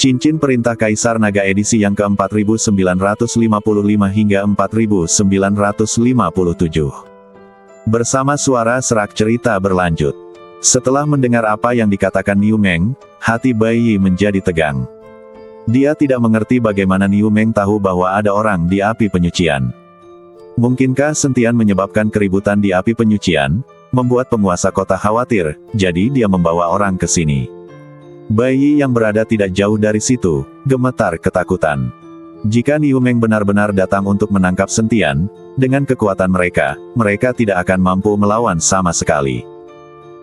Cincin Perintah Kaisar Naga edisi yang ke-4955 hingga 4957. Bersama suara serak cerita berlanjut. Setelah mendengar apa yang dikatakan Niu Meng, hati Bai Yi menjadi tegang. Dia tidak mengerti bagaimana Niu Meng tahu bahwa ada orang di api penyucian. Mungkinkah Sentian menyebabkan keributan di api penyucian, membuat penguasa kota khawatir, jadi dia membawa orang ke sini. Bai Yi yang berada tidak jauh dari situ, gemetar ketakutan. Jika Niu Meng benar-benar datang untuk menangkap Sentian, dengan kekuatan mereka tidak akan mampu melawan sama sekali.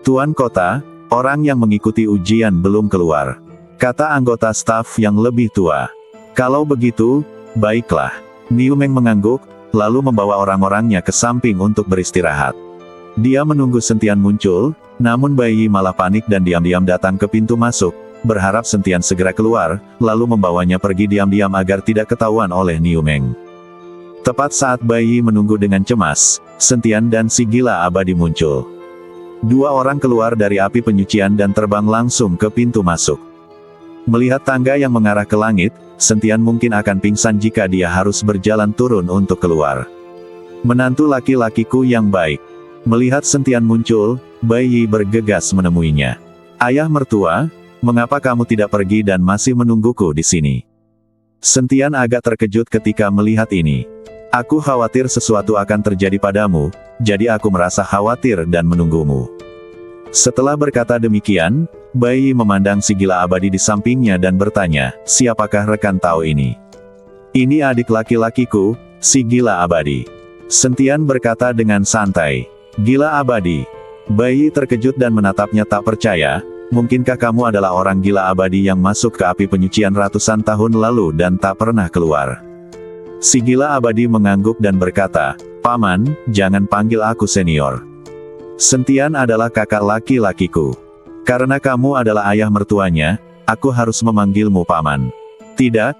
Tuan kota, orang yang mengikuti ujian belum keluar, kata anggota staf yang lebih tua. Kalau begitu, baiklah. Niu Meng mengangguk, lalu membawa orang-orangnya ke samping untuk beristirahat. Dia menunggu Sentian muncul, namun Bai Yi malah panik dan diam-diam datang ke pintu masuk, berharap Sentian segera keluar, lalu membawanya pergi diam-diam agar tidak ketahuan oleh Niu Meng. Tepat saat Bai Yi menunggu dengan cemas, Sentian dan si gila abadi muncul. Dua orang keluar dari api penyucian dan terbang langsung ke pintu masuk. Melihat tangga yang mengarah ke langit, Sentian mungkin akan pingsan jika dia harus berjalan turun untuk keluar. Menantu laki-lakiku yang baik. Melihat Sentian muncul, Bai Yi bergegas menemuinya. Ayah mertua, mengapa kamu tidak pergi dan masih menungguku di sini? Sentian agak terkejut ketika melihat ini. Aku khawatir sesuatu akan terjadi padamu, jadi aku merasa khawatir dan menunggumu. Setelah berkata demikian, Bai Yi memandang si gila abadi di sampingnya dan bertanya, siapakah rekan Tao ini? Ini adik laki-lakiku, si gila abadi. Sentian berkata dengan santai. Gila abadi. Bai Yi terkejut dan menatapnya tak percaya, mungkinkah kamu adalah orang gila abadi yang masuk ke api penyucian ratusan tahun lalu dan tak pernah keluar? Si gila abadi mengangguk dan berkata, Paman, jangan panggil aku senior. Sentian adalah kakak laki-lakiku. Karena kamu adalah ayah mertuanya, aku harus memanggilmu Paman. Tidak,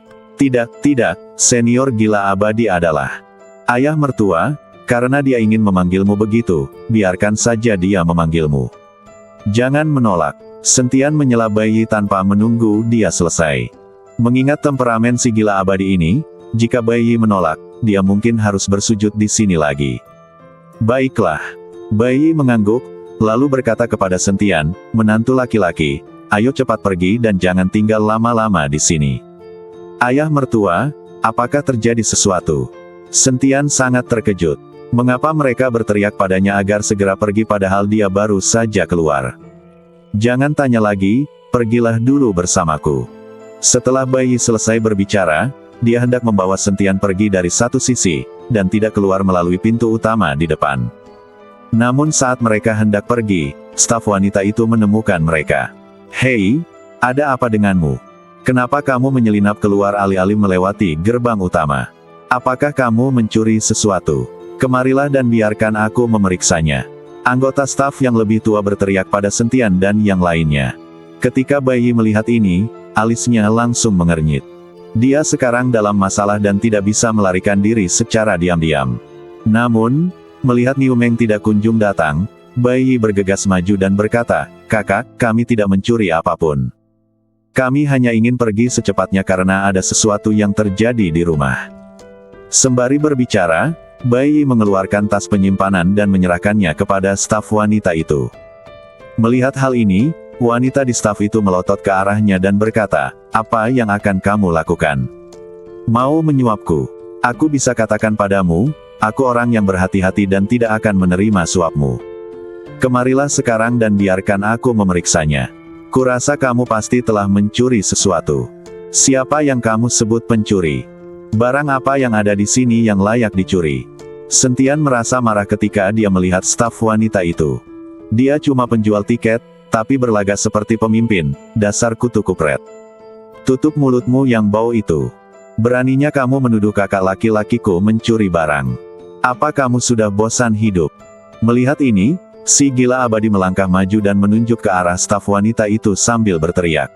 senior gila abadi adalah ayah mertua. Karena dia ingin memanggilmu begitu, biarkan saja dia memanggilmu. Jangan menolak. Sentian menyela Bai Yi tanpa menunggu dia selesai. Mengingat temperamen si gila abadi ini, jika Bai Yi menolak, dia mungkin harus bersujud di sini lagi. Baiklah. Bai Yi mengangguk, lalu berkata kepada Sentian, menantu laki-laki, ayo cepat pergi dan jangan tinggal lama-lama di sini. Ayah mertua, apakah terjadi sesuatu? Sentian sangat terkejut. Mengapa mereka berteriak padanya agar segera pergi padahal dia baru saja keluar? Jangan tanya lagi, pergilah dulu bersamaku. Setelah Bai Yi selesai berbicara, dia hendak membawa Sentian pergi dari satu sisi, dan tidak keluar melalui pintu utama di depan. Namun saat mereka hendak pergi, staf wanita itu menemukan mereka. Hei, ada apa denganmu? Kenapa kamu menyelinap keluar alih-alih melewati gerbang utama? Apakah kamu mencuri sesuatu? Kemarilah dan biarkan aku memeriksanya. Anggota staf yang lebih tua berteriak pada Sentian dan yang lainnya. Ketika Bai Yi melihat ini, alisnya langsung mengernyit. Dia sekarang dalam masalah dan tidak bisa melarikan diri secara diam-diam. Namun, melihat Niu Meng tidak kunjung datang, Bai Yi bergegas maju dan berkata, Kakak, kami tidak mencuri apapun. Kami hanya ingin pergi secepatnya karena ada sesuatu yang terjadi di rumah. Sembari berbicara, Bai Yi mengeluarkan tas penyimpanan dan menyerahkannya kepada staf wanita itu. Melihat hal ini, wanita di staf itu melotot ke arahnya dan berkata, apa yang akan kamu lakukan? Mau menyuapku? Aku bisa katakan padamu, aku orang yang berhati-hati dan tidak akan menerima suapmu. Kemarilah sekarang dan biarkan aku memeriksanya. Kurasa kamu pasti telah mencuri sesuatu. Siapa yang kamu sebut pencuri? Barang apa yang ada di sini yang layak dicuri? Sentian merasa marah ketika dia melihat staf wanita itu. Dia cuma penjual tiket, tapi berlagak seperti pemimpin, dasar kutu kupret. Tutup mulutmu yang bau itu. Beraninya kamu menuduh kakak laki-lakiku mencuri barang. Apa kamu sudah bosan hidup? Melihat ini, si gila abadi melangkah maju dan menunjuk ke arah staf wanita itu sambil berteriak.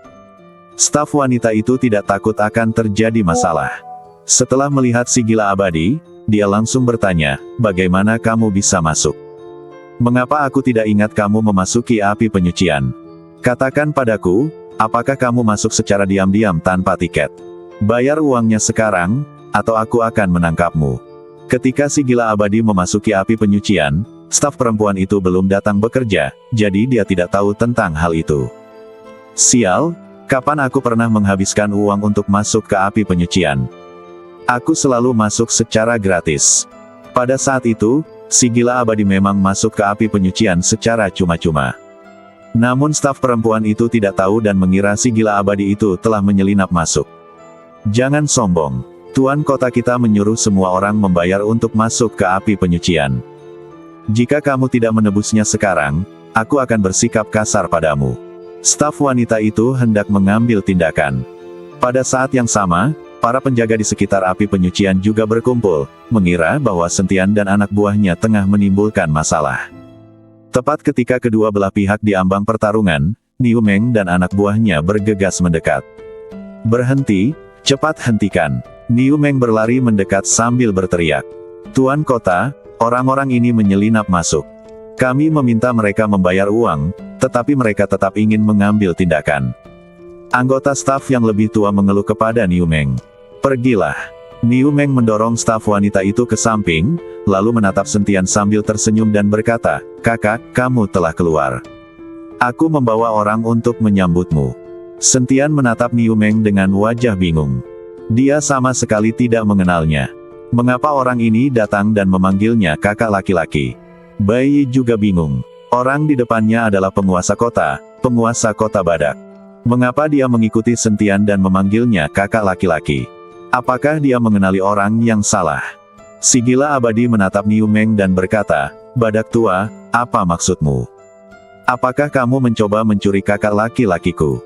Staf wanita itu tidak takut akan terjadi masalah. Setelah melihat si gila abadi, dia langsung bertanya, bagaimana kamu bisa masuk? Mengapa aku tidak ingat kamu memasuki api penyucian? Katakan padaku, apakah kamu masuk secara diam-diam tanpa tiket? Bayar uangnya sekarang, atau aku akan menangkapmu. Ketika si gila abadi memasuki api penyucian, staf perempuan itu belum datang bekerja, jadi dia tidak tahu tentang hal itu. Sial, kapan aku pernah menghabiskan uang untuk masuk ke api penyucian? Aku selalu masuk secara gratis. Pada saat itu, si gila abadi memang masuk ke api penyucian secara cuma-cuma. Namun staf perempuan itu tidak tahu dan mengira si gila abadi itu telah menyelinap masuk. Jangan sombong. Tuan kota kita menyuruh semua orang membayar untuk masuk ke api penyucian. Jika kamu tidak menebusnya sekarang, aku akan bersikap kasar padamu. Staf wanita itu hendak mengambil tindakan. Pada saat yang sama, para penjaga di sekitar api penyucian juga berkumpul, mengira bahwa Sentian dan anak buahnya tengah menimbulkan masalah. Tepat ketika kedua belah pihak di ambang pertarungan, Niu Meng dan anak buahnya bergegas mendekat. Berhenti, cepat hentikan. Niu Meng berlari mendekat sambil berteriak. Tuan kota, orang-orang ini menyelinap masuk. Kami meminta mereka membayar uang, tetapi mereka tetap ingin mengambil tindakan. Anggota staf yang lebih tua mengeluh kepada Niu Meng. Pergilah. Niu Meng mendorong staf wanita itu ke samping, lalu menatap Sentian sambil tersenyum dan berkata, "Kakak, kamu telah keluar. Aku membawa orang untuk menyambutmu." Sentian menatap Niu Meng dengan wajah bingung. Dia sama sekali tidak mengenalnya. Mengapa orang ini datang dan memanggilnya kakak laki-laki? Bai Yi juga bingung. Orang di depannya adalah penguasa kota Badak. Mengapa dia mengikuti Sentian dan memanggilnya kakak laki-laki? Apakah dia mengenali orang yang salah? Si gila abadi menatap Niu Meng dan berkata, "Badak tua, apa maksudmu? Apakah kamu mencoba mencuri kakak laki-lakiku?"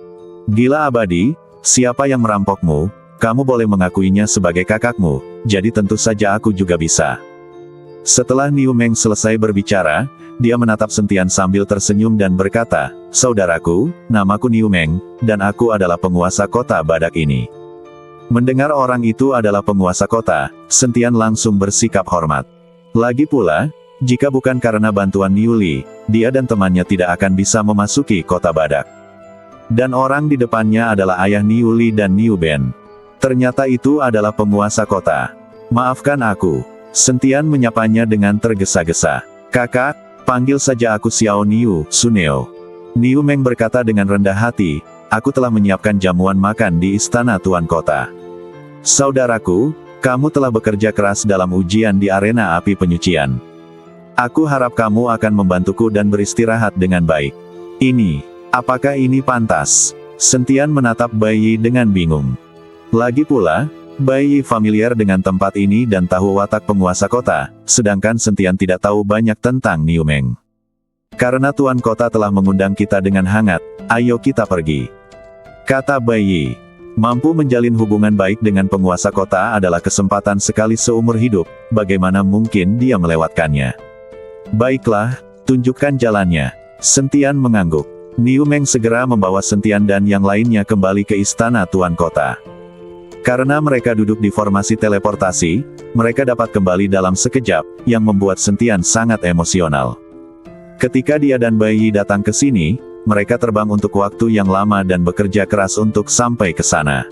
Gila abadi, siapa yang merampokmu? Kamu boleh mengakuinya sebagai kakakmu, jadi tentu saja aku juga bisa. Setelah Niu Meng selesai berbicara, dia menatap Sentian sambil tersenyum dan berkata, "Saudaraku, namaku Niu Meng, dan aku adalah penguasa kota Badak ini." Mendengar orang itu adalah penguasa kota, Sentian langsung bersikap hormat. Lagi pula, jika bukan karena bantuan Niu Li, dia dan temannya tidak akan bisa memasuki kota Badak. Dan orang di depannya adalah ayah Niu Li dan Niu Ben. Ternyata itu adalah penguasa kota. "Maafkan aku." Sentian menyapanya dengan tergesa-gesa. "Kakak, panggil saja aku Xiao Niu, Suneo." Niu Meng berkata dengan rendah hati, "Aku telah menyiapkan jamuan makan di istana tuan kota." "Saudaraku, kamu telah bekerja keras dalam ujian di arena api penyucian. Aku harap kamu akan membantuku dan beristirahat dengan baik. Apakah ini pantas?" Sentian menatap Bai Yi dengan bingung. Lagi pula, Bai Yi familiar dengan tempat ini dan tahu watak penguasa kota, sedangkan Sentian tidak tahu banyak tentang Niu Meng. "Karena tuan kota telah mengundang kita dengan hangat, ayo kita pergi," kata Bai Yi. Mampu menjalin hubungan baik dengan penguasa kota adalah kesempatan sekali seumur hidup, bagaimana mungkin dia melewatkannya? "Baiklah, tunjukkan jalannya." Sentian mengangguk. Niu Meng segera membawa Sentian dan yang lainnya kembali ke istana tuan kota. Karena mereka duduk di formasi teleportasi, mereka dapat kembali dalam sekejap, yang membuat Sentian sangat emosional. Ketika dia dan Bai Yi datang ke sini, mereka terbang untuk waktu yang lama dan bekerja keras untuk sampai ke sana.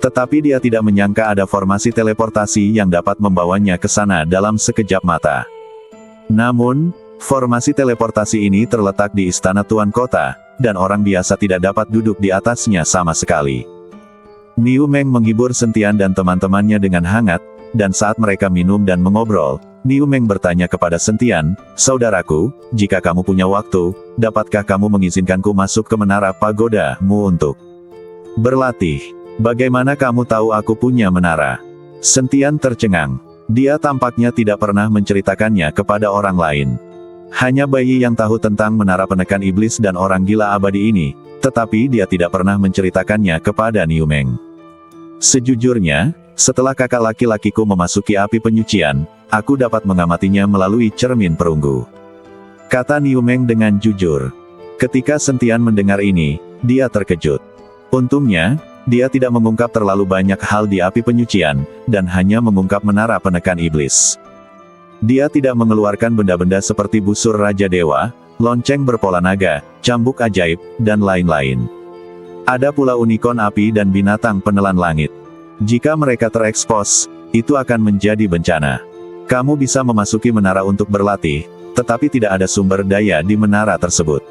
Tetapi dia tidak menyangka ada formasi teleportasi yang dapat membawanya ke sana dalam sekejap mata. Namun, formasi teleportasi ini terletak di istana tuan kota, dan orang biasa tidak dapat duduk di atasnya sama sekali. Niu Meng menghibur Sentian dan teman-temannya dengan hangat, dan saat mereka minum dan mengobrol, Niu Meng bertanya kepada Sentian, "Saudaraku, jika kamu punya waktu, dapatkah kamu mengizinkanku masuk ke menara pagoda-mu untuk berlatih?" "Bagaimana kamu tahu aku punya menara?" Sentian tercengang. Dia tampaknya tidak pernah menceritakannya kepada orang lain. Hanya Bai Yi yang tahu tentang menara penekan iblis dan orang gila abadi ini, tetapi dia tidak pernah menceritakannya kepada Niu Meng. "Sejujurnya, setelah kakak laki-lakiku memasuki api penyucian, aku dapat mengamatinya melalui cermin perunggu," kata Niu Meng dengan jujur. Ketika Sentian mendengar ini, dia terkejut. Untungnya, dia tidak mengungkap terlalu banyak hal di api penyucian, dan hanya mengungkap menara penekan iblis. Dia tidak mengeluarkan benda-benda seperti busur Raja Dewa, lonceng berpola naga, cambuk ajaib, dan lain-lain. Ada pula unicorn api dan binatang penelan langit. Jika mereka terekspos, itu akan menjadi bencana. Kamu bisa memasuki menara untuk berlatih, tetapi tidak ada sumber daya di menara tersebut.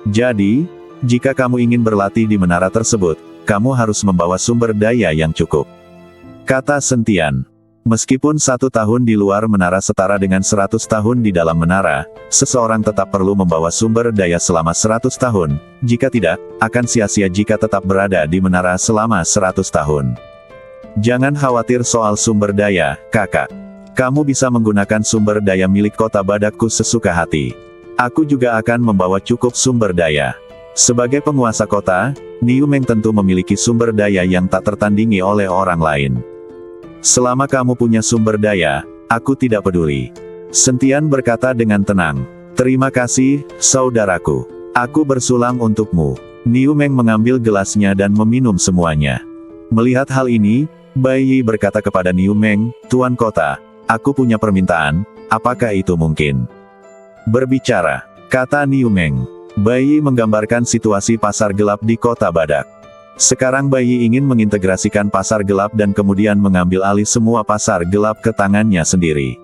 Jadi, jika kamu ingin berlatih di menara tersebut, kamu harus membawa sumber daya yang cukup. Kata Sentian. Meskipun 1 tahun di luar menara setara dengan 100 tahun di dalam menara, seseorang tetap perlu membawa sumber daya selama 100 tahun, jika tidak, akan sia-sia jika tetap berada di menara selama 100 tahun. Jangan khawatir soal sumber daya, kakak. Kamu bisa menggunakan sumber daya milik kota Badakku sesuka hati. Aku juga akan membawa cukup sumber daya. Sebagai penguasa kota, Niu Meng tentu memiliki sumber daya yang tak tertandingi oleh orang lain. Selama kamu punya sumber daya, aku tidak peduli. Sentian berkata dengan tenang. Terima kasih, saudaraku. Aku bersulang untukmu. Niu Meng mengambil gelasnya dan meminum semuanya. Melihat hal ini, Bai Yi berkata kepada Niu Meng, Tuan Kota, aku punya permintaan, apakah itu mungkin? Berbicara, kata Niu Meng. Bai Yi menggambarkan situasi pasar gelap di kota Badak. Sekarang Bai Yi ingin mengintegrasikan pasar gelap dan kemudian mengambil alih semua pasar gelap ke tangannya sendiri.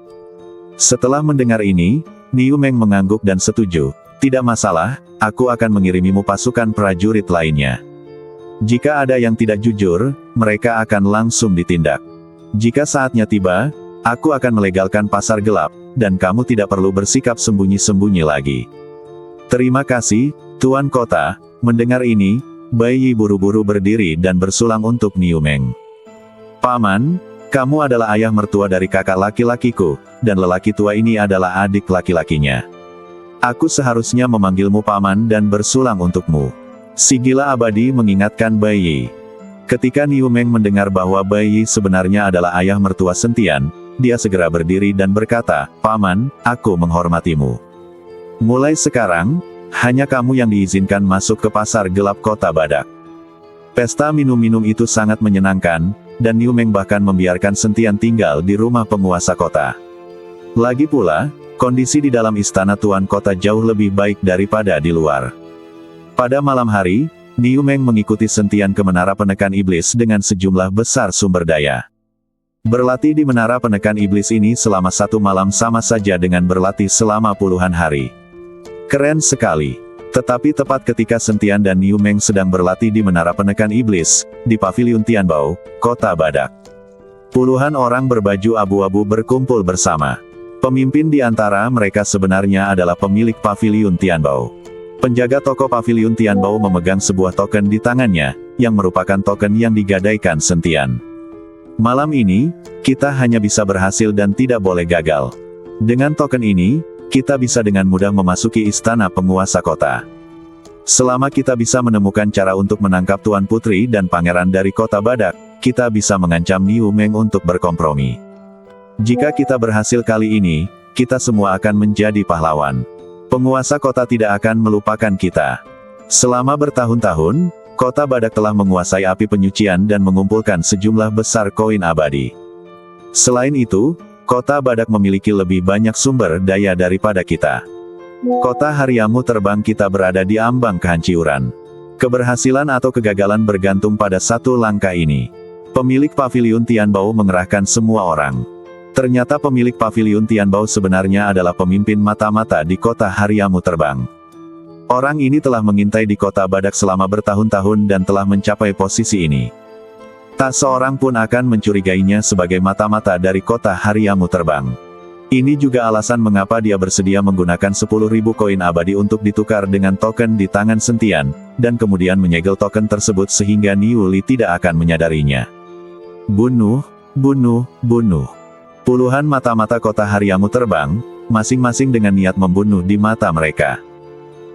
Setelah mendengar ini, Niu Meng mengangguk dan setuju. Tidak masalah, aku akan mengirimimu pasukan prajurit lainnya. Jika ada yang tidak jujur, mereka akan langsung ditindak. Jika saatnya tiba, aku akan melegalkan pasar gelap, dan kamu tidak perlu bersikap sembunyi-sembunyi lagi. Terima kasih, Tuan Kota. Mendengar ini, Bai Yi buru-buru berdiri dan bersulang untuk Niu Meng. Paman, kamu adalah ayah mertua dari kakak laki-lakiku, dan lelaki tua ini adalah adik laki-lakinya. Aku seharusnya memanggilmu paman dan bersulang untukmu. Si gila abadi mengingatkan Bai Yi. Ketika Niu Meng mendengar bahwa Bai Yi sebenarnya adalah ayah mertua Sentian, dia segera berdiri dan berkata, Paman, aku menghormatimu. Mulai sekarang, hanya kamu yang diizinkan masuk ke pasar gelap kota Badak. Pesta minum-minum itu sangat menyenangkan, dan Niu Meng bahkan membiarkan Sentian tinggal di rumah penguasa kota. Lagi pula, kondisi di dalam istana Tuan Kota jauh lebih baik daripada di luar. Pada malam hari, Niu Meng mengikuti Sentian ke menara penekan iblis dengan sejumlah besar sumber daya. Berlatih di menara penekan iblis ini selama 1 malam sama saja dengan berlatih selama puluhan hari. Keren sekali. Tetapi tepat ketika Sentian dan Niu Meng sedang berlatih di menara penekan iblis, di Paviliun Tianbao, kota Badak. Puluhan orang berbaju abu-abu berkumpul bersama. Pemimpin di antara mereka sebenarnya adalah pemilik Paviliun Tianbao. Penjaga toko Paviliun Tianbao memegang sebuah token di tangannya, yang merupakan token yang digadaikan Sentian. Malam ini, kita hanya bisa berhasil dan tidak boleh gagal. Dengan token ini, kita bisa dengan mudah memasuki istana penguasa kota. Selama kita bisa menemukan cara untuk menangkap Tuan Putri dan Pangeran dari kota Badak, kita bisa mengancam Niu Meng untuk berkompromi. Jika kita berhasil kali ini, kita semua akan menjadi pahlawan. Penguasa kota tidak akan melupakan kita. Selama bertahun-tahun, kota Badak telah menguasai api penyucian dan mengumpulkan sejumlah besar koin abadi. Selain itu, kota Badak memiliki lebih banyak sumber daya daripada kita. Kota Hariamu Terbang kita berada di ambang kehancuran. Keberhasilan atau kegagalan bergantung pada satu langkah ini. Pemilik Paviliun Tianbao mengerahkan semua orang. Ternyata pemilik Paviliun Tianbao sebenarnya adalah pemimpin mata-mata di kota Hariamu Terbang. Orang ini telah mengintai di kota Badak selama bertahun-tahun dan telah mencapai posisi ini. Tak seorang pun akan mencurigainya sebagai mata-mata dari kota Hariamu Terbang. Ini juga alasan mengapa dia bersedia menggunakan 10.000 koin abadi untuk ditukar dengan token di tangan Sentian, dan kemudian menyegel token tersebut sehingga Niu Li tidak akan menyadarinya. Bunuh, bunuh, bunuh. Puluhan mata-mata kota Hariamu Terbang, masing-masing dengan niat membunuh di mata mereka.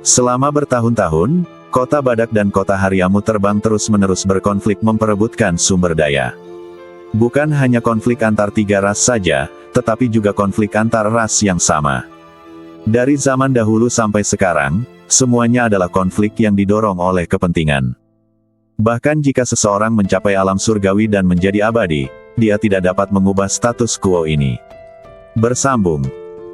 Selama bertahun-tahun, kota Badak dan kota Hariamu Terbang terus-menerus berkonflik memperebutkan sumber daya. Bukan hanya konflik antar 3 ras saja, tetapi juga konflik antar ras yang sama. Dari zaman dahulu sampai sekarang, semuanya adalah konflik yang didorong oleh kepentingan. Bahkan jika seseorang mencapai alam surgawi dan menjadi abadi, dia tidak dapat mengubah status quo ini. Bersambung.